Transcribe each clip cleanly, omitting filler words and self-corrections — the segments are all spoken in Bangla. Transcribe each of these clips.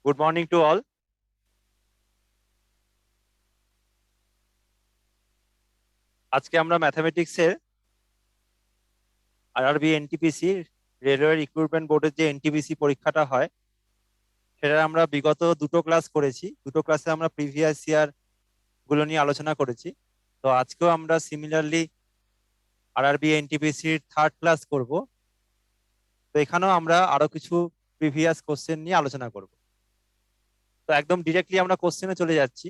Good morning to all. আজকে আমরা ম্যাথামেটিক্সের আরআরবি এনটিপিসি রেলওয়ে রিক্রুটমেন্ট বোর্ডের যে এনটিপিসি পরীক্ষাটা হয় সেটা আমরা বিগত দুটো ক্লাস করেছি। দুটো ক্লাসে আমরা প্রিভিয়াস ইয়ার গুলো নিয়ে আলোচনা করেছি। তো আজকেও আমরা সিমিলারলি আরআরবি এনটিপিসির থার্ড ক্লাস করব। তো এখানেও আমরা আরো কিছু প্রিভিয়াস কোশ্চেন নিয়ে আলোচনা করব। তো একদম ডিরেক্টলি আমরা কোশ্চেনে চলে যাচ্ছি।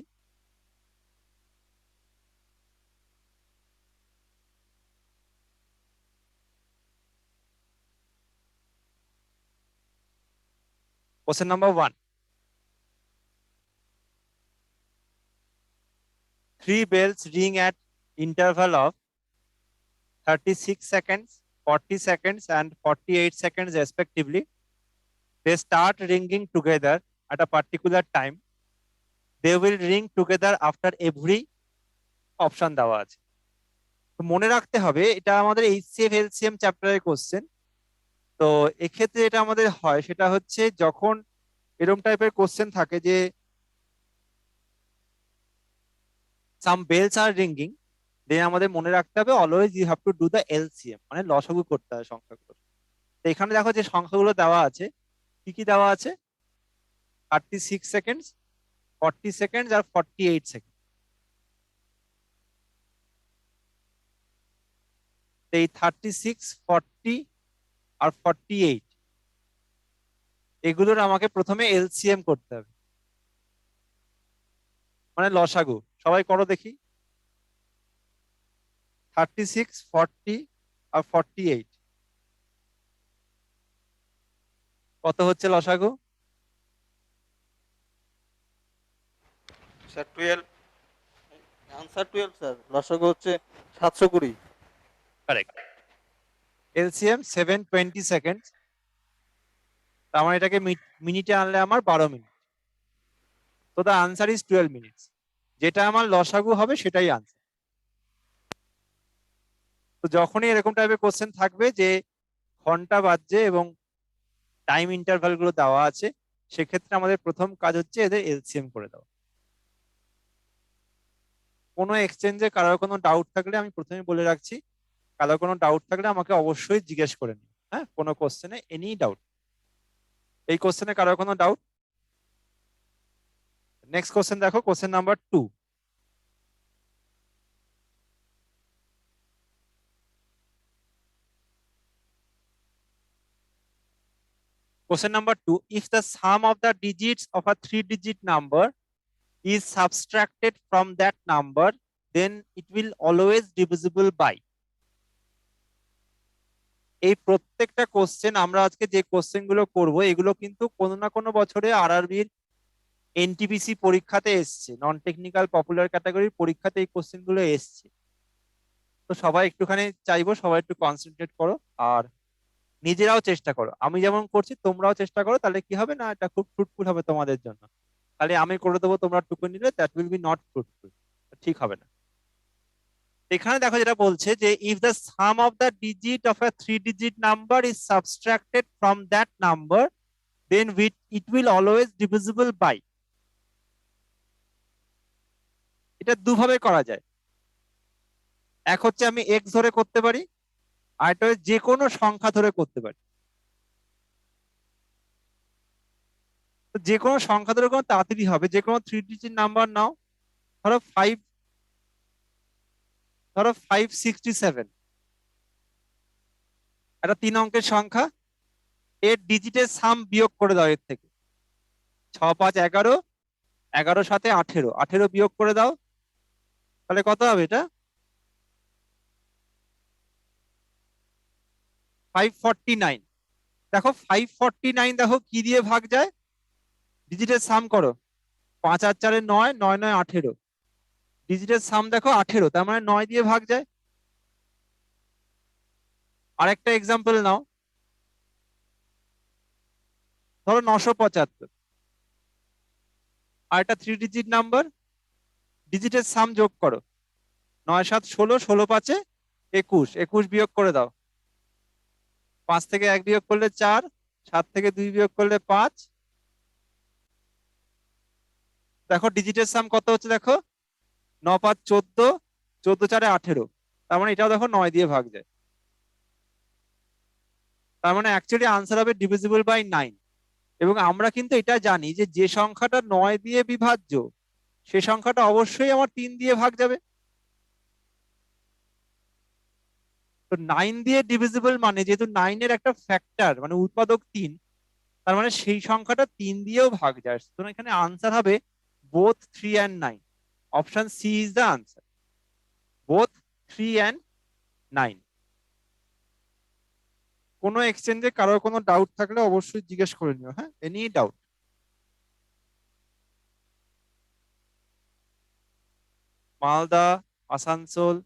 Question number 1, 3 bells ring at interval of 36 seconds, 40 seconds and 48 seconds respectively. They start ringing together at a particular time. They will ring together after every option দেওয়া আছে। তো মনে রাখতে হবে এটা আমাদের এইচসিএফ এলসিএম চ্যাপ্টারের কোশ্চেন। তো এক্ষেত্রে এটা আমাদের হয় সেটা হচ্ছে যখন এরকম টাইপের কোশ্চেন থাকে যে সাম বেলস আর রিঙ্গিং, দেন আমাদের মনে রাখতে হবে always you have to do the LCM, মানে লসাগু করতে হয় সংখ্যাগুলো। তো এখানে দেখো যে সংখ্যাগুলো দেওয়া আছে, কি কি দেওয়া আছে, 36 সেকেন্ডস, 40 সেকেন্ডস আর 48 সেকেন্ড। এই 36, 40 আর 48 এগুলোর আমাকে প্রথমে এলসিএম করতে হবে, মানে লসাগু। সবাই করো দেখি, 36, 40 আর 48 কত হচ্ছে লসাগু? স্যার 12, আনসার 12 স্যার, লসাগু হচ্ছে 720। কারেক্ট। এলসিএম 720 সেকেন্ড, তার মানে এটাকে মিনিটে আনলে আমার 12 মিনিট। তো দ্য আনসার ইজ 12 মিনিটস। যেটা আমার লসাগু হবে সেটাই আনসার। তো যখনই এরকম টাইপের কোশ্চেন থাকবে যে ঘন্টা বাজছে এবং টাইম ইন্টারভ্যাল গুলো দেওয়া আছে, সেক্ষেত্রে আমাদের প্রথম কাজ হচ্ছে এদের এলসিএম করে দেওয়া। কোনো এক্সচেঞ্জে কারোর কোনো ডাউট থাকলে আমি প্রথমে বলে রাখছি, কারোর কোনো ডাউট থাকলে আমাকে অবশ্যই জিজ্ঞেস করে নিন। হ্যাঁ, কোনো কোশ্চেনে এনি ডাউট। এই কোশ্চেনে কারোর কোনো ডাউট? নেক্সট কোশ্চেন দেখো, question number 2. Question number 2. If the sum of the digits of a 3-digit number is subtracted from that number, then it will always divisible by. এই প্রত্যেকটা কোশ্চেন আমরা আজকে যে কোশ্চেন গুলো করবো এগুলো কিন্তু কোনো না কোনো বছরে আরআরবির এনটিপিসি পরীক্ষাতে এসছে, নন টেকনিক্যাল পপুলার ক্যাটাগরির পরীক্ষাতে এই কোশ্চেন গুলো এসছে। তো সবাই একটুখানি চাইবো সবাই একটু কনসেন্ট্রেট করো আর নিজেরাও চেষ্টা করো। আমি যেমন করছি তোমরাও চেষ্টা করো, তাহলে কি হবে না, এটা খুব ফ্রুটফুল হবে তোমাদের জন্য। তাহলে আমি করে দেবো, তোমরা টুকু নিলে that will be not fruitful, ঠিক হবে না। এখানে দেখো যেটা বলছে যে if the sum of the digit of a 3-digit number is subtracted from that number, then it will always divisible by. এটা দুভাবে করা যায়। এক হচ্ছে আমি এক্স ধরে করতে পারি, আর এটা যে কোনো সংখ্যা ধরে করতে পারি। তো যে কোনো সংখ্যা ধরে কোনো তাড়াতাড়ি হবে। যে কোনো 3-digit নাম্বার নাও, ধরো 567, একটা 3 অঙ্কের সংখ্যা, এর ডিজিটের সাম বিয়োগ করে দাও এর থেকে। 6, 5, 11, 11 7 18, 18 বিয়োগ করে দাও, তাহলে কত হবে এটা? 549। দেখো 549 দেখো কি দিয়ে ভাগ যায়, ডিজিটের সাম করো, 5 আর 4 9, 9 9 18, ডিজিটের সাম দেখো 18, তার মানে 9 দিয়ে ভাগ যায়। আরেকটা এক্সাম্পল নাও, ধরো 975, আর একটা 3-digit নাম্বার, ডিজিটের সাম যোগ করো, 9 7 16, 16 5 21, 21 বিয়োগ করে দাও, 5 থেকে 1 বিয়োগ করলে 4, 7 থেকে 2 বিয়োগ করলে 5, দেখো ডিজিটের সাম কত হচ্ছে, দেখো 9 5 14, 14 4 18, তার মানে এটাও দেখো 9 দিয়ে ভাগ যায়। তার মানে অ্যাকচুয়ালি আনসার হবে ডিভিজিবল বাই 9। এবং আমরা কিন্তু এটা জানি যে যে সংখ্যাটা 9 দিয়ে বিভাজ্য সে সংখ্যাটা অবশ্যই আমার 3 দিয়ে ভাগ যাবে। তো 9 দিয়ে ডিভিজিবল মানে যেহেতু 9 এর একটা ফ্যাক্টর মানে উৎপাদক 3, তার মানে সেই সংখ্যাটা 3 দিয়েও ভাগ যায়। সুতরাং এখানে আনসার হবে both 3 and 9। Option C is the answer, both 3 and 9। কোনো এক্সচেঞ্জে কারোর কোনো ডাউট থাকলে অবশ্যই জিজ্ঞেস করে নিও, হ্যাঁ, এনি ডাউট। মালদা, আসানসোল,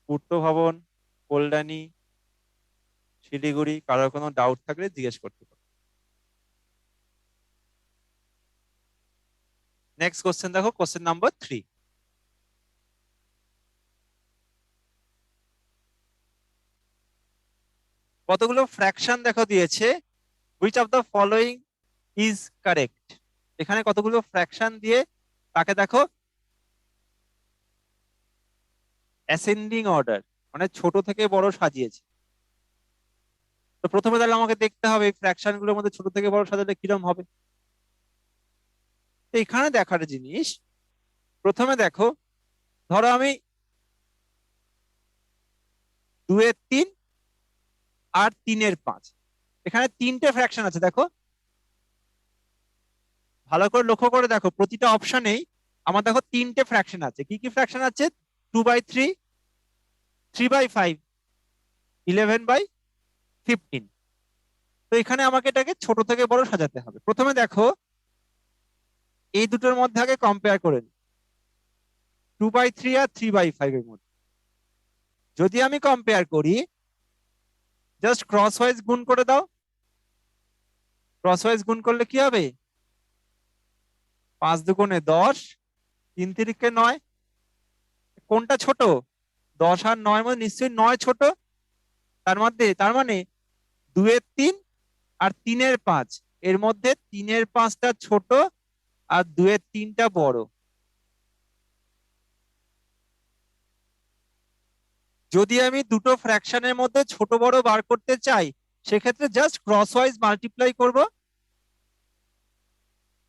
পূর্ত ভবন, কল্যাণী, শিলিগুড়ি, কারোর কোনো ডাউট থাকলে জিজ্ঞেস করতে পারো। নেক্সট কোশ্চেন দেখো, কোশ্চেন নাম্বার 3। কতগুলো ফ্র্যাকশন দেখো দিয়েছে, which of the following is correct. এখানে কতগুলো ফ্র্যাকশন দিয়ে তাকে দেখো অ্যাসেন্ডিং অর্ডার মানে ছোট থেকে বড় সাজিয়েছে। তো প্রথমে তাহলে আমাকে দেখতে হবে এই ফ্র্যাকশন গুলোর মধ্যে ছোট থেকে বড় সাজালে কিরম হবে। তো এখানে দেখার জিনিস, প্রথমে দেখো, ধরো আমি 2 এর 3 আর 3 এর 5, এখানে 3টে ফ্র্যাকশন আছে। দেখো ভালো করে লক্ষ্য করে দেখো, প্রতিটা অপশনেই আমার দেখো 3টে ফ্র্যাকশন আছে। কি কি ফ্র্যাকশন আছে? 2/3, 3/5, 11/15। তো এখানে আমাকে এটাকে ছোট থেকে বড় সাজাতে হবে। প্রথমে দেখো এই দুটোর মধ্যে আগে কম্পেয়ার করে নিই, 2/3 আর 3/5 এর মধ্যে। যদি আমি কম্পেয়ার করি, জাস্ট ক্রস ওয়াইজ গুণ করে দাও। ক্রস ওয়াইজ গুণ করলে কি হবে? 5 দুগুণে 10, 3 তিরিকে 9। কোনটা ছোট? 10 আর 9 মধ্যে নিশ্চয়ই 9 ছোট। তার মানে 2 এর 3 আর 3 এর 5 এর মধ্যে 3 এর 5টা ছোট আর 2 এর 3টা বড়। যদি আমি দুটো ফ্র্যাকশনের মধ্যে ছোট বড় বার করতে চাই, সেক্ষেত্রে জাস্ট ক্রস ওয়াইজ মাল্টিপ্লাই করব,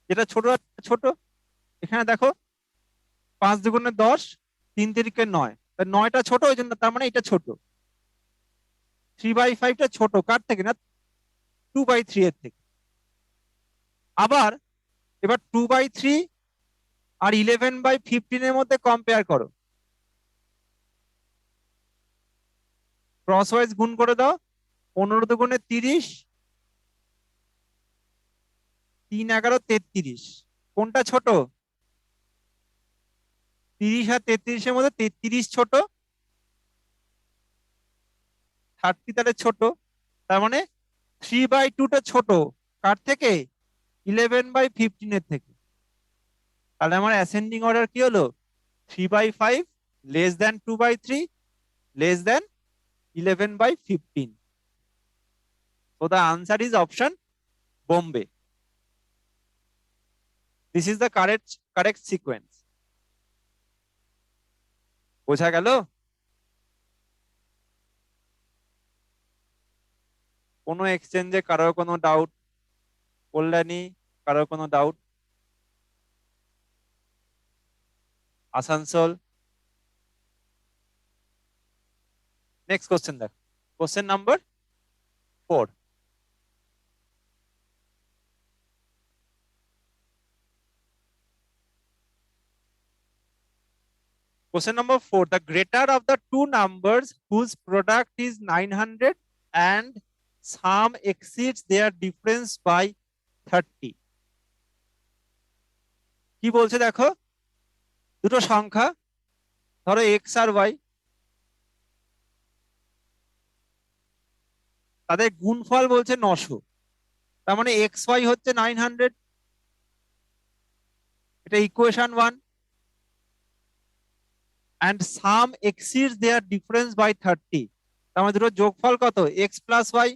যেটা ছোট আর ছোট। এখানে দেখো 5 দুগুণে 10, 3 তিরিকে 9, 9টা ছোট, ওই জন্য তার মানে এটা ছোট। 3/5টা ছোট কার থেকে? না, 2/3 এর থেকে। আবার এবার 2/3 আর 11/15 এর মধ্যে কম্পেয়ার করো, ক্রস ওয়াইজ গুণ করে দাও। 15 দুগুণে 30, 3 11 33। কোনটা ছোট? 30 আর 33-এর মধ্যে 33 ছোট, 30 তাহলে ছোট। তার মানে 3/2টা ছোট কার থেকে? 11/15 এর থেকে। তাহলে আমার অ্যাসেন্ডিং অর্ডার কি হলো? 3/5 less than 2/3 less than 11/15। So the answer is option Bombay. This is the correct sequence. বোঝা গেল? কোনো এক্সচেঞ্জে কারোর কোনো ডাউট? কল্যাণী, কারোর কোনো ডাউট? আসানসোল? নেক্সট কোশ্চেন দেখ, question number 4। Question number 4. The greater of the two numbers whose product is 900 and sum exceeds their difference by 30. কি বলছে দেখো, দুটো সংখ্যা, ধরো এক্স আর ওয়াই, তাদের গুণফল বলছে 900। তার মানে এক্স ওয়াই হচ্ছে 900, এটা equation 1। and sum exceeds their difference by 30, তার মানে দুটো যোগফল কত? X plus y.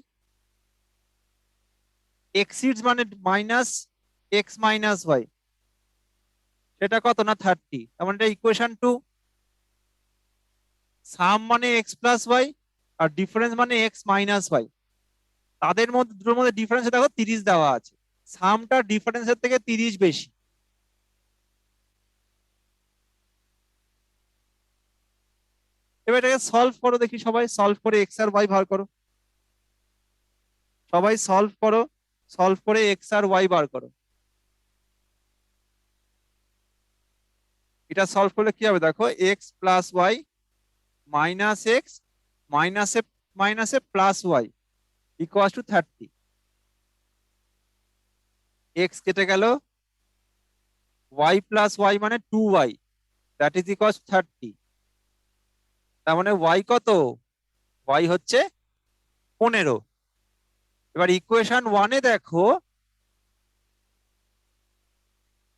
exceeds মানে মাইনাস এক্স মাইনাস ওয়াই, সেটা কত না 30, তার মানে এটা ইকুয়েশন 2। সাম মানে এক্স প্লাস ওয়াই আর ডিফারেন্স মানে এক্স মাইনাস ওয়াই। তাদের মধ্যে দুটোর মধ্যে ডিফারেন্স দেখো 30 দেওয়া আছে, সামটা ডিফারেন্সের থেকে 30 বেশি। এবার এটাকে সলভ করো, দেখি সবাই সলভ করে এক্স আর ওয়াই বার করো। সবাই সলভ করো, সলভ করে এক্স আর ওয়াই বার করো। এটা সলভ করলে কি হবে দেখো, x plus y minus x মাইনাসে মাইনাসে plus y equal to 30। X কেটে গেল, ওয়াই প্লাস ওয়াই মানে 2y, দ্যাট ইজ ইকুয়াল 30। তার মানে ওয়াই কত, ওয়াই হচ্ছে 15। এবার ইকুয়েশন 1-এ দেখো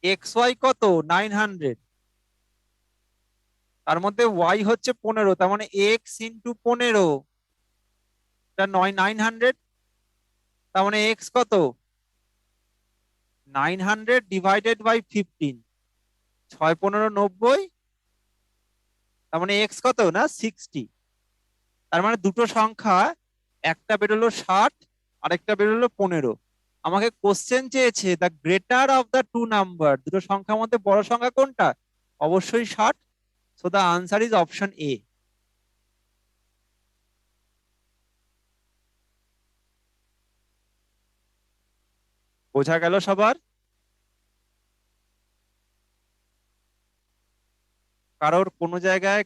এক্স ওয়াই কত 900, তার মধ্যে ওয়াই হচ্ছে 15, তার মানে এক্স ইন্টু 15, এটা 900। তার মানে এক্স কত 900 ডিভাইডেড বাই 15, 6 15 90, তার মানে এক্স কত না 60। তার মানে দুটো সংখ্যা, একটা বেরোলো 60 আরেকটা বেরোলো 15। আমাকে কোশ্চেন চেয়েছে the greater of the two number, দুটো সংখ্যার মধ্যে বড় সংখ্যা কোনটা, অবশ্যই 60। So the answer is option A. বোঝা গেল সবার? কারোর কোনো জায়গায়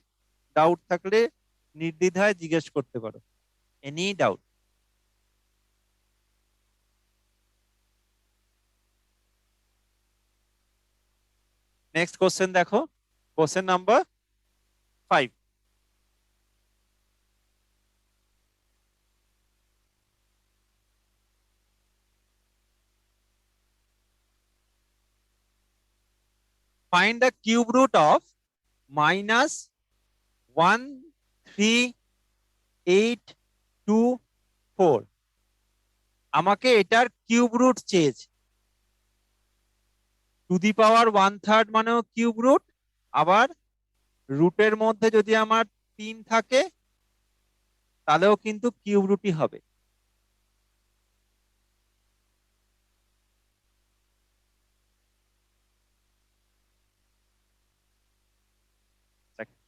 ডাউট থাকলে নির্দ্বিধায় জিজ্ঞেস করতে পারো, এনি ডাউট। নেক্সট কোশ্চেন দেখো, question number 5। Find the cube root of minus 1 3 8 2 4। আমাকে এটার কিউব রুট চেয়েছে। টু দি পাওয়ার 1/3 মানেও কিউব রুট, আবার রুটের মধ্যে যদি আমার 3 থাকে তাহলেও কিন্তু কিউব রুটই হবে।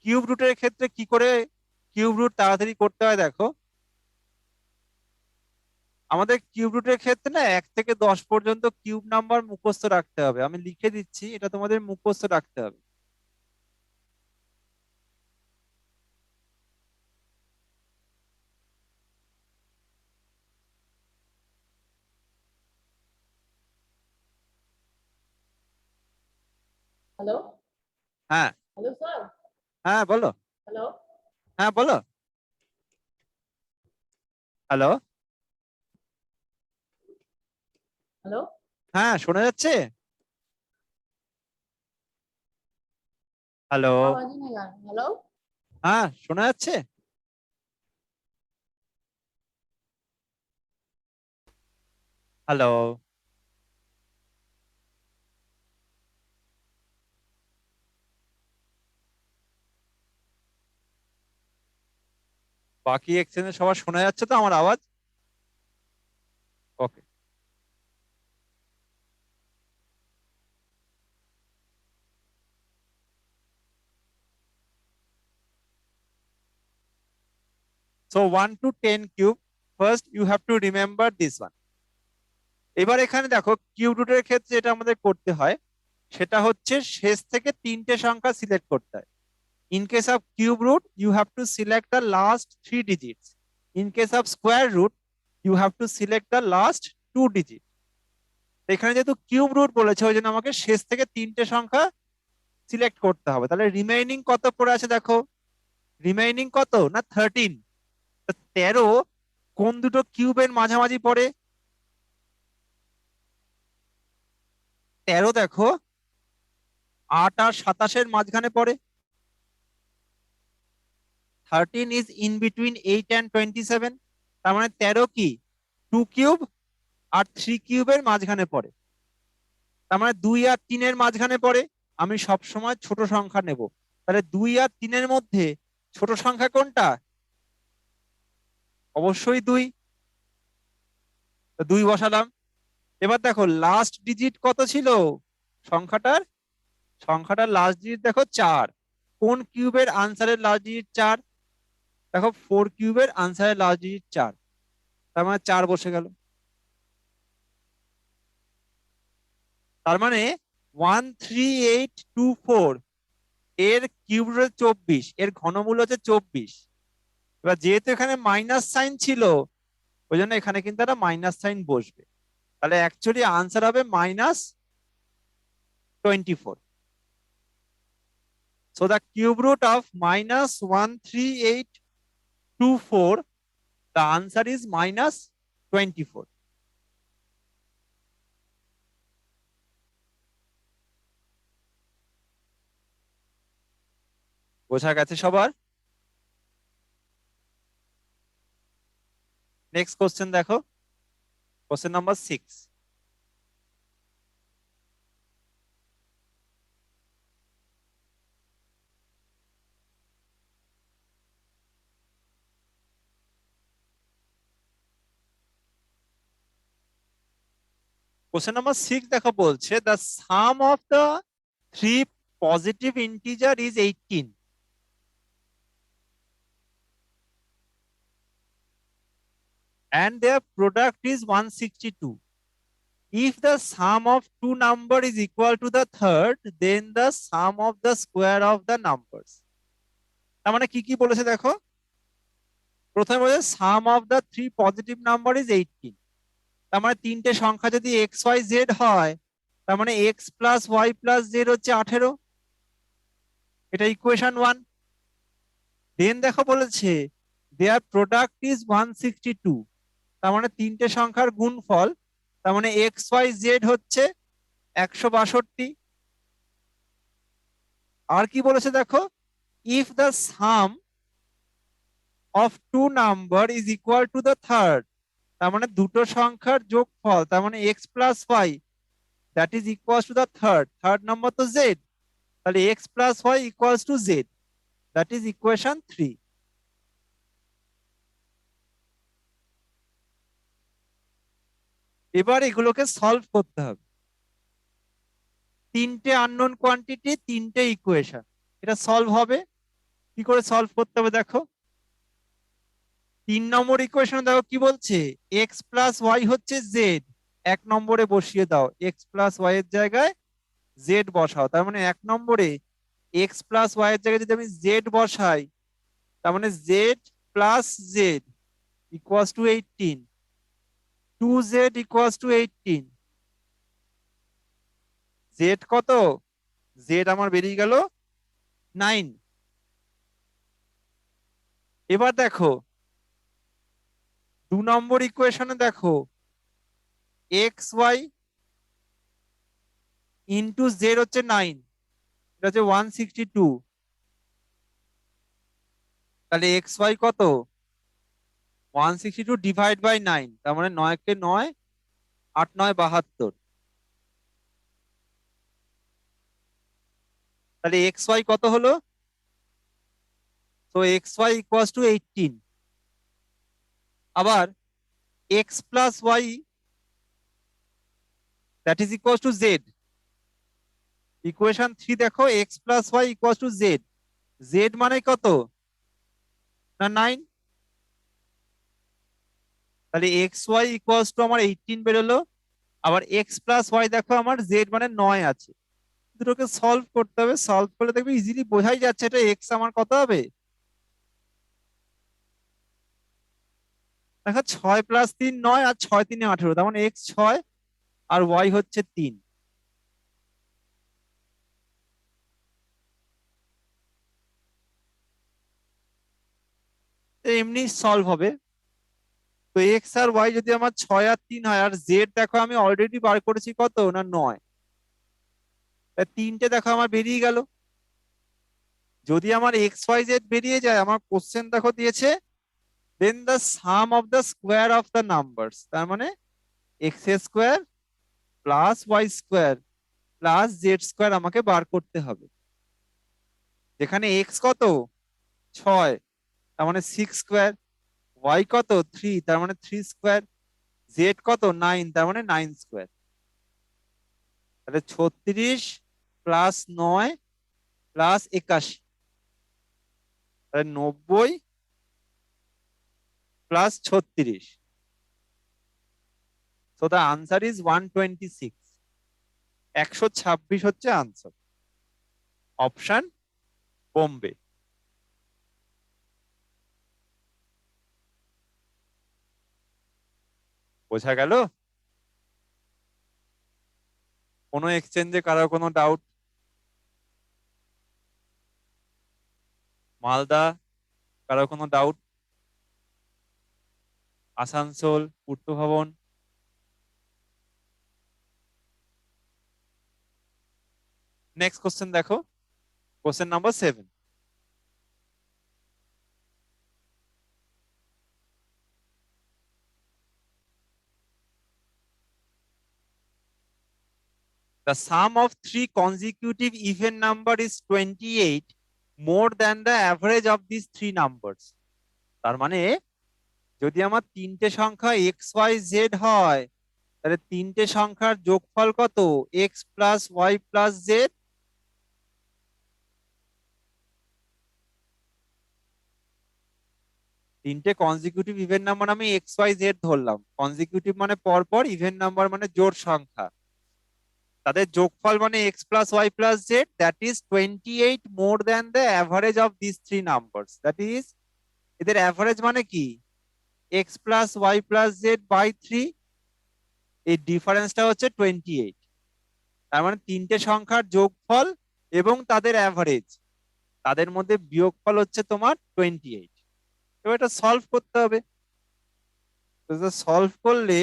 কিউব রুটের ক্ষেত্রে কি করে কিউব রুট তাড়াতাড়ি করতে হয় দেখো, আমাদের কিউব রুটের ক্ষেত্রে না 1 থেকে 10 পর্যন্ত কিউব নাম্বার মুখস্থ রাখতে হবে। আমি লিখে দিচ্ছি, এটা তোমাদের মুখস্থ রাখতে হবে। হ্যালো। হ্যাঁ হ্যালো স্যার। হ্যাঁ বলো। হ্যালো। হ্যাঁ বলো। হ্যালো। হ্যালো। হ্যাঁ শোনা যাচ্ছে? হ্যালো। आवाज ही नहीं आ रहा। हेलो। হ্যাঁ শোনা যাচ্ছে? হ্যালো। বাকি এক্সচেঞ্জে সবার শোনা যাচ্ছে তো আমার আওয়াজ? Okay. So 1 to 10 cube, first you have to remember this one. এবার এখানে দেখো কিউব রুটের ক্ষেত্রে যেটা আমাদের করতে হয় সেটা হচ্ছে শেষ থেকে 3টে সংখ্যা সিলেক্ট করতে হয়। In case of cube root you have to select the last 3 digits. In case of square root you have to select the last 2 digit. এখানে যেহেতু কিউব রুট বলেছে ওই জন্য আমাকে শেষ থেকে 3টে সংখ্যা সিলেক্ট করতে হবে। তাহলে রিমেইনিং কত পড়ে আছে দেখো, রিমেইনিং কত না 13। 13 কোন দুটো কিউবের মাঝামাঝি পড়ে, 13 দেখো 8 আর 27-এর মাঝখানে পড়ে। 13 ইজ ইন বিটুইন 8 and 27। তার মানে 13 কি 2 কিউব আর 3 কিউবের মাঝখানে পড়ে। তার মানে 2 আর 3-এর মাঝখানে পড়ে। আমি সব সময় ছোট সংখ্যা নেব। তাহলে 2 আর 3-এর মধ্যে ছোট সংখ্যা কোনটা? অবশ্যই 2। 2 বসালাম। এবার দেখো লাস্ট ডিজিট কত ছিল সংখ্যাটার লাস্ট ডিজিট দেখো 4। কোন কিউবের আনসারের লাস্ট ডিজিট 4? দেখো 4 কিউবের আনসারের লাস্ট ডিজিট 4, তার মানে 4 বসে গেল। তার মানে 13824 এর কিউব হচ্ছে 24, এর ঘনমূল হচ্ছে 24। এবার যেহেতু এখানে মাইনাস সাইন ছিল, ওই জন্য এখানে কিন্তু একটা মাইনাস সাইন বসবে। তাহলে অ্যাকচুয়ালি আনসার হবে -24। So the cube root of -13824, the answer is -24. বোঝা গেছে সবার? নেক্সট কোশ্চেন দেখো, কোশ্চেন নাম্বার 6। কোশ্চেন নাম্বার 6 দেখো বলছে the sum of the three positive integer is 18 and their product is 162. If the sum of two number is equal to the third, then the sum of the square of the numbers. তার মানে কি কি বলেছে দেখো। প্রথমে বলেছে sum of the three positive number is 18। তার মানে তিনটে সংখ্যা যদি এক্স ওয়াই জেড হয়, তার মানে x plus y plus z হচ্ছে 18। এটা ইকুয়েশন 1। দেন দেখো বলেছে দেয়ার প্রোডাক্ট ইজ 162। তার মানে তিনটে সংখ্যার গুণফল, তার মানে এক্স ওয়াই জেড হচ্ছে 162। আর কি বলেছে দেখো, if the sum of two number is equal to the third, তার মানে দুটো সংখ্যার যোগফল, তার মানে x plus y that is equals to the third number তো জেড, তাহলে x plus y equals to z, that is equation 3। এবার এগুলোকে সলভ করতে হবে। তিনটে আননোন কোয়ান্টিটি, তিনটে ইকুয়েশন, এটা সলভ হবে। কি করে সলভ করতে হবে দেখো। 3 নম্বর ইকুয়েশন দেখো কি বলছে, এক্স প্লাস ওয়াই হচ্ছে জেড, 1 নম্বরে বসিয়ে দাও, এক্স প্লাস ওয়াই এর জায়গায় জেড বসাও। তার মানে 1 নম্বরে এক্স প্লাস ওয়াই এর জায়গায় যদি আমি জেড বসাই, তার মানে Z plus Z equals to 18, 2z equals to 18। Z কত? জেড আমার বেরিয়ে গেল 9। এবার দেখো 2 নম্বর ইকুয়েশনে দেখো এক্স ওয়াই ইন্টু জেড হচ্ছে 9, এটা হচ্ছে 162। তাহলে এক্স ওয়াই কত? 162 ডিভাইড বাই 9, তার মানে 9 কে 9, 8 9 72। তাহলে এক্স ওয়াই কত হলো? তো এক্স ওয়াই ইকুয়ালস টু 18। আবার x plus y that is equals to z, equation 3 দেখো x plus y equals to z, z মানে কত না 9। তাহলে এক্স ওয়াই ইকুয়ালস টু আমার 18 বেরোলো। আবার এক্স প্লাস ওয়াই দেখো আমার জেড মানে 9 আছে, দুটোকে সলভ করতে হবে। সলভ করলে দেখবে ইজিলি বোঝাই যাচ্ছে এটা এক্স আমার কত হবে। দেখো 6 প্লাস 3 9 আর 6 3 18, তার মানে এক্স 6 আর ওয়াই হচ্ছে 3। এমনি সলভ হবে। তো এক্স আর ওয়াই যদি আমার 6 আর 3 হয়, আর জেড দেখো আমি অলরেডি বার করেছি কত না 9, তিনটে দেখো আমার বেরিয়ে গেল। যদি আমার এক্স ওয়াই জেড বেরিয়ে যায়, আমার কোশ্চেন দেখো দিয়েছে then the sum of the square of the numbers, তার মানে x square plus y square plus z square আমাকে বার করতে হবে। যেখানে এক্স কত 6, তার মানে 6 স্কোয়ার, ওয়াই কত 3, তার মানে 3 স্কোয়ার, জেড কত 9, তার মানে 9 স্কোয়ার। তাহলে 36 প্লাস 9 প্লাস 81, তাহলে 90 plus 36। So the answer is 126। 126 হচ্ছে আনসার, অপশন বোম্বে। বোঝা গেল? কোনো এক্সচেঞ্জে কারো কোনো ডাউট? মালদা কারো কোনো ডাউট? আসানসোল, পূর্ত ভবন? নেক্সট কোশ্চেন দেখো, question number 7। The sum of three consecutive even number is 28 more than the average of these three numbers. তার মানে যদি আমার তিনটে সংখ্যা এক্স ওয়াই জেড হয়, তাহলে তিনটে সংখ্যার যোগফল কত x plus y plus z. তিনটে কনজিকিউটিভ ইভেন নাম্বার আমি এক্স ওয়াই জেড ধরলাম, কনজিকিউটিভ মানে পরপর, ইভেন নাম্বার মানে জোড় সংখ্যা, তাদের যোগফল মানে x plus y plus z, that is 28 more than the average of this three numbers. That is এদের অ্যাভারেজ মানে কি x plus y plus z by 3, এই ডিফারেন্সটা হচ্ছে 28। তার মানে তিনটে সংখ্যার যোগফল এবং তাদের অ্যাভারেজ, তাদের মধ্যে বিয়োগফল হচ্ছে তোমার 28। এবার এটা সলভ করতে হবে। সলভ করলে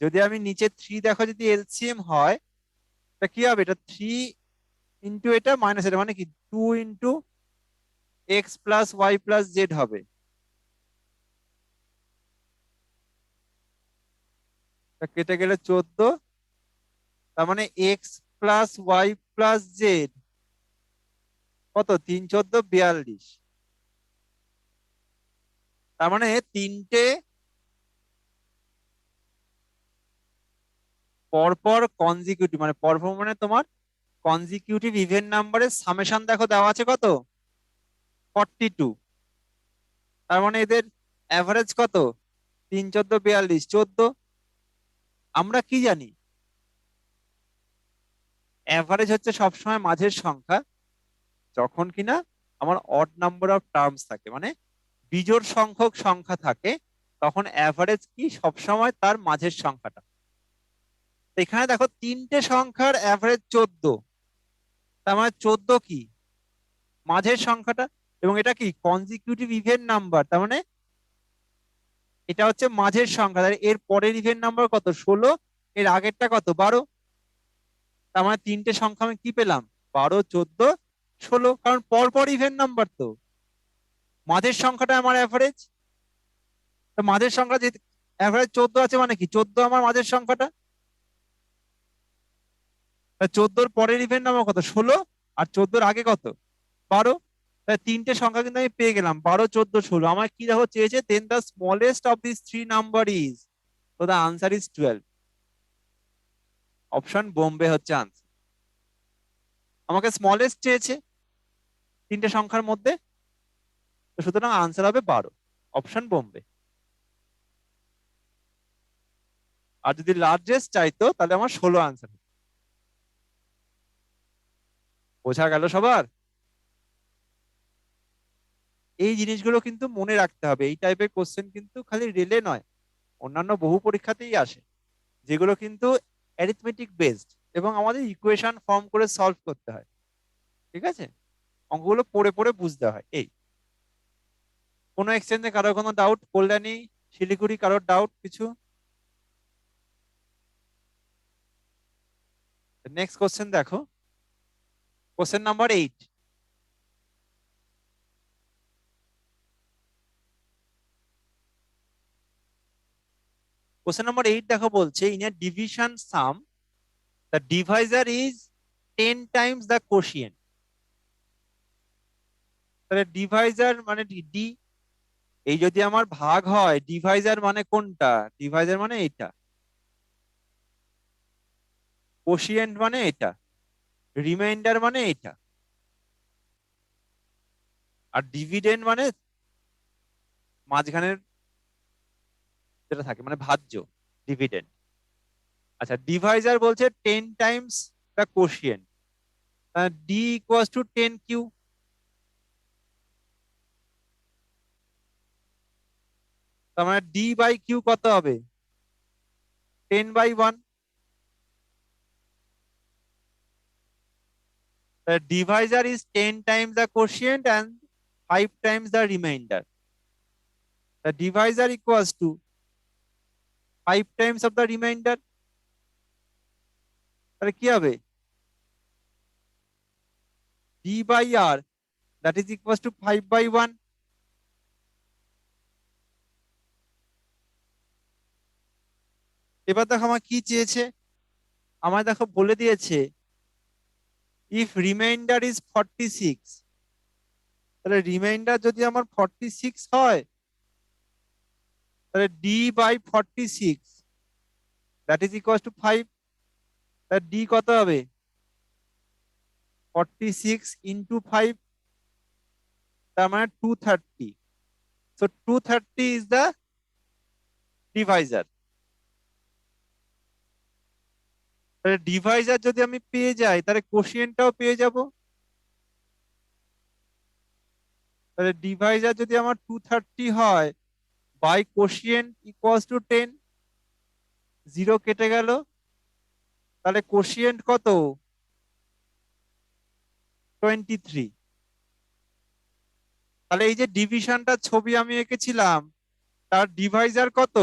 যদি আমি নিচে 3 দেখো, যদি এলসিএম হয় তা কি হবে, এটা 3 ইন্টু এটা মাইনাস এটা, মানে কি 2 into x plus y plus z হবে। তা কেটে গেলে 14, তার মানে x plus y plus z কত 3 14 42। তার মানে তিনটে পরপর কনজিকিউটিভ, মানে পরপর মানে তোমার কনজিকিউটিভ ইভেন নাম্বারের সামেশন দেখো দেওয়া আছে কত 42। তার মানে এদের অ্যাভারেজ কত 3 14 42 14। আমরা কি জানি অ্যাভারেজ হচ্ছে সবসময় মাঝের সংখ্যা, যখন কিনা আমার অড নাম্বার অফ টার্মস থাকে, মানে বিজোড় সংখ্যক সংখ্যা থাকে, তখন অ্যাভারেজ কি সবসময় তার মাঝের সংখ্যাটা। তো এখানে দেখো তিনটে সংখ্যার অ্যাভারেজ 14, তার মানে 14 কি মাঝের সংখ্যাটা, এবং এটা কি কনজিকিউটিভ ইভেন নাম্বার, তার মানে এটা হচ্ছে মাঝের সংখ্যা। তাহলে এর পরের ইভেন নাম্বার কত 16, এর আগেরটা কত 12। তার মানে তিনটে সংখ্যা আমি কি পেলাম 12 14 16, কারণ পরপর ইভেন নাম্বার, তো মাঝের সংখ্যাটা আমার অ্যাভারেজ। তো মাঝের সংখ্যা যে অ্যাভারেজ 14 আছে, মানে কি 14 আমার মাঝের সংখ্যাটা। 14 পরের ইভেন নাম্বার কত 16, আর 14 আগে কত 12। তাই তিনটে সংখ্যা কিন্তু আমি পেয়ে গেলাম 12 14 16। আমার কি দেখো চেয়েছে then the smallest of this three number is, তো দ্য আনসার ইজ 12। অপশন বোম্বে হচ্ছে আনসার। আমাকে স্মলেস্ট চেয়েছে তিনটে সংখ্যার মধ্যে, তো সুতরাং আনসার হবে 12, অপশন বোম্বে। আর যদি লার্জেস্ট চাইতো তাহলে আমার 16 আনসার। বোঝা গেল সবার? এই জিনিসগুলো কিন্তু মনে রাখতে হবে। এই টাইপের কোশ্চেন কিন্তু খালি রেলে নয়, অন্যান্য বহু পরীক্ষাতেই আসে, যেগুলো কিন্তু অ্যারিথমেটিক বেসড এবং আমাদের ইকুয়েশন ফর্ম করে সলভ করতে হয়। ঠিক আছে, অঙ্কগুলো পড়ে পড়ে বুঝতে হয়। এই কোনো এক্সচেঞ্জে কারোর কোনো ডাউট? কল্যাণী, শিলিগুড়ি কারোর ডাউট কিছু? নেক্সট কোশ্চেন দেখো, কোশ্চেন নাম্বার 8। কোশ্চেন নাম্বার 8 দেখো বলছে in a division some The divisor is 10 times the quotient. তাহলে ডিভাইজার মানে ডি, এই যদি আমার ভাগ হয়, ডিভাইজার মানে কোনটা? ডিভাইজার মানে এটা, কোশিয়েন্ট মানে এটা, রিমাইন্ডার মানে এটা, আর ডিভিডেন্ড মানে মাঝখানের যেটা থাকে মানে ভাজ্য, ডিভিডেন্ড। আচ্ছা, ডিভাইজার বলছে 10 times the quotient, D equals to 10 Q. তার মানে ডি বাই কিউ কত হবে? 10/1। The divisor is 10 times the quotient and 5 times the remainder. The divisor equals to 5 times of the remainder. তাহলে কি হবে? D by R, that is equals to 5/1. এবার দেখো আমার কি চেয়েছে, আমায় দেখো বলে দিয়েছে if remainder is 46, তাহলে রিমাইন্ডার যদি আমার 46 হয়, তাহলে D by 46, that is equals to 5. তাহলে D কত হবে? 46 into 5, তার মানে 230. So 230 is the divisor. তাহলে ডিভাইজার যদি আমি পেয়ে যাই, তাহলে কোশিয়েন্টটাও পেয়ে যাব। তাহলে ডিভাইজার যদি আমার 230 হয়, বাই কোশিয়েন্ট ইকুয়ালস টু 10, 0 কেটে গেল, তাহলে কোশিয়েন্ট কত? 23। তাহলে এই যে ডিভিশনটা ছবি আমি এঁকেছিলাম, তার ডিভাইজার কত?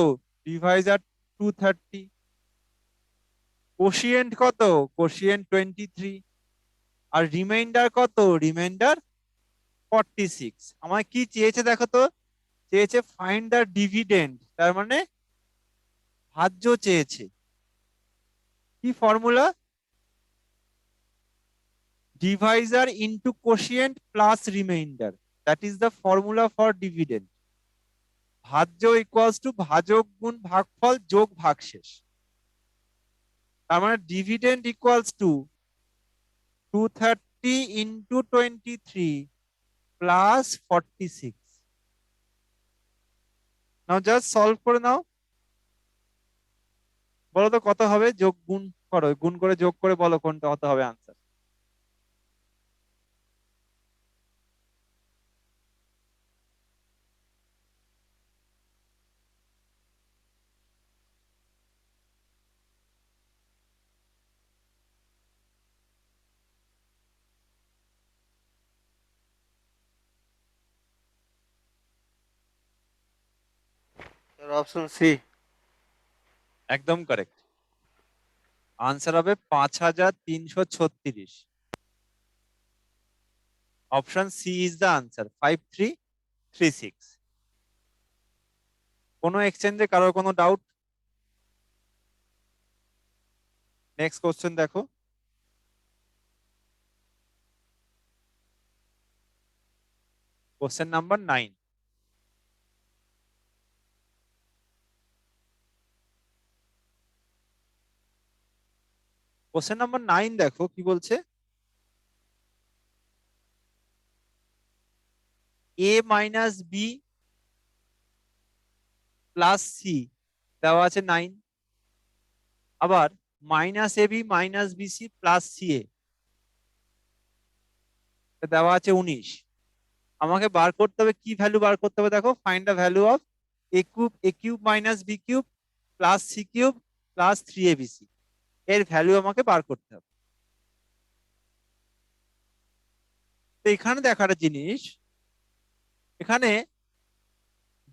ডিভাইজার 230। কোশিয়েন্ট কত? কোশিয়েন্ট 23। আর রিমাইন্ডার কত? রিমাইন্ডার 46। আমায় কি চেয়েছে দেখো তো, চেয়েছে ফাইন্ড দ্য ডিভিডেন্ড, তার মানে ভাজ্য চেয়েছে। কি formula? Divisor into quotient plus remainder, that is the formula for dividend. ভাজ্য ইকুয়ালস টু ভাজক গুণ ভাগফল যোগ ভাগশেষ। তার মানে dividend equals to 230 into 23 plus 46। Now just solve করে নাও, বলো তো কত হবে? যোগ গুণ করো, গুণ করে যোগ করে বলো কোনটা হতে হবে আনসার। Sir option C. একদম কারেক্ট, আনসার হবে 5336। Option C is the answer, 5336। কোনো এক্সচেঞ্জে কারোর কোনো ডাউট? নেক্সট কোশ্চেন দেখো, কোশ্চেন নাম্বার 9। কোশ্চেন নাম্বার 9 দেখো কি বলছে, a minus b plus c দেওয়া আছে 9, আবার minus a b minus b c plus c a দেওয়া আছে 19। আমাকে বার করতে হবে, কি ভ্যালু বার করতে হবে? দেখো, find the value of a cube minus b cube plus c cube plus 3abc, এর ভ্যালু আমাকে বার করতে হবে। তো এখানে দেখার জিনিস, এখানে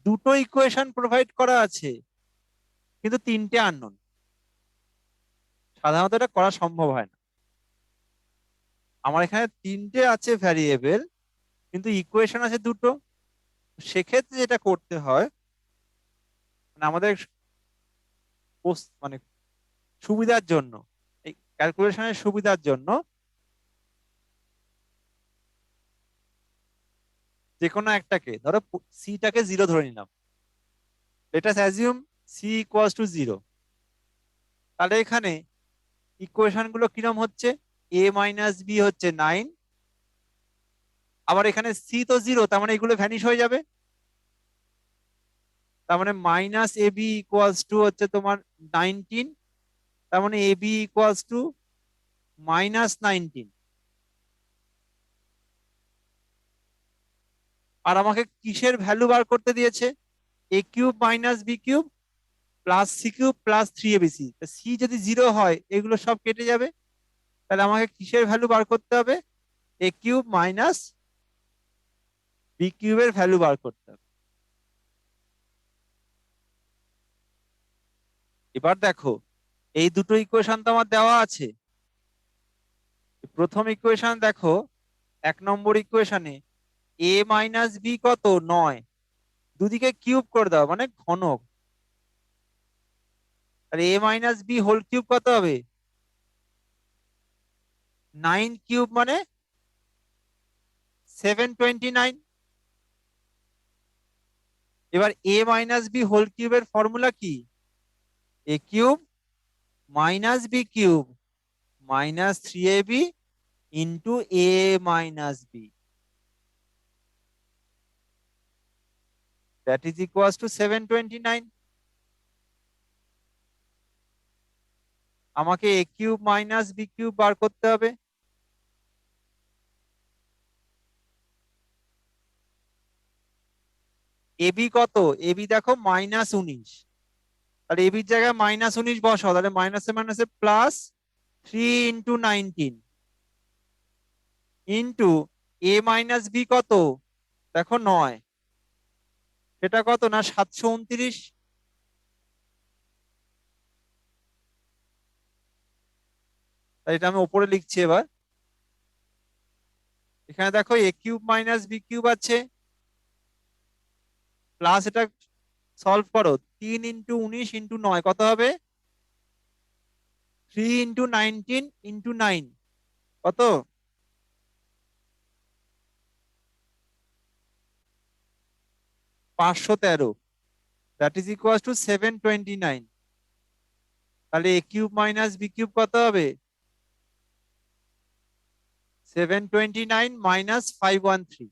দুটো ইকুয়েশন প্রোভাইড করা আছে কিন্তু তিনটে আননোন। সাধারণত এটা করা সম্ভব হয় না। আমার এখানে তিনটে আছে ভ্যারিয়েবল কিন্তু ইকুয়েশন আছে দুটো। সেক্ষেত্রে যেটা করতে হয়, মানে আমাদের মানে সুবিধার জন্য এই ক্যালকুলেশনের সুবিধার জন্য যে কোনো একটাকে ধরো সিটাকে 0 ধরে নিলাম। Let us assume c equals to 0। তাহলে এখানে ইকুয়েশন গুলো কিরম হচ্ছে, এ মাইনাস বি হচ্ছে 9, আবার এখানে সি তো 0, তার মানে এগুলো ভ্যানিশ হয়ে যাবে। তার মানে minus a B equals to হচ্ছে তোমার 19, তার মানে এ বি ইকুয়ালস টু -19। আর আমাকে কিসের ভ্যালু বার করতে দিয়েছে, এ cube minus b cube plus c cube plus 3abc। C যদি 0 হয় এগুলো সব কেটে যাবে, তাহলে আমাকে কিসের ভ্যালু বার করতে হবে, এ কিউব মাইনাস বি কিউবের ভ্যালু বার করতে হবে। এবার দেখো এই দুটো ইকুয়েশন তো আমার দেওয়া আছে। প্রথম ইকুয়েশন দেখো, 1 নম্বর ইকুয়েশনে এ মাইনাস বি কত 9, দুদিকে কিউব করে দাও মানে ঘনক। আর এ মাইনাস বি হোল কিউব কত হবে, 9 কিউব মানে 729। এবার এ মাইনাস বি হোল কিউবের ফর্মুলা কি, এ cube minus b cube minus 3ab into A minus B, that is equals two 729। আমাকে এ কিউব মাইনাস বি কিউব বার করতে হবে। এবি কত, এবি দেখো -19, তাহলে এবির জায়গায় -19 বসাও, তাহলে মাইনাসে মাইনাসে প্লাস 3 × 19 ইন্টু এ মাইনাস বি কত দেখো 9, সেটা কত না 729। তাই এটা আমি উপরে লিখছি। এবার এখানে দেখো এ কিউব মাইনাস বি কিউব আছে, প্লাস এটা সলভ করো, 3 × 19 × 9 কত হবে, 3 × 19 × 9 কত, 513, দ্যাট ইজ ইকুয়াল টু 729। তাহলে a cube minus b cube কত হবে, 729 মাইনাস 513,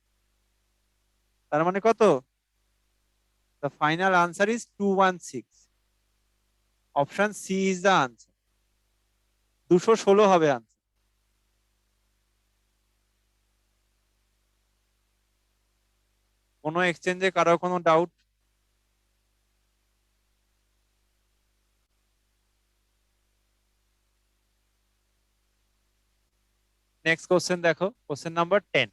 তার মানে কত, the final answer is 216। Option C is the answer, 216 হবে আনসার। কোনো এক্সচেঞ্জে কারো কোনো ডাউট? নেক্সট কোশ্চেন দেখো, কোশ্চেন নাম্বার 10।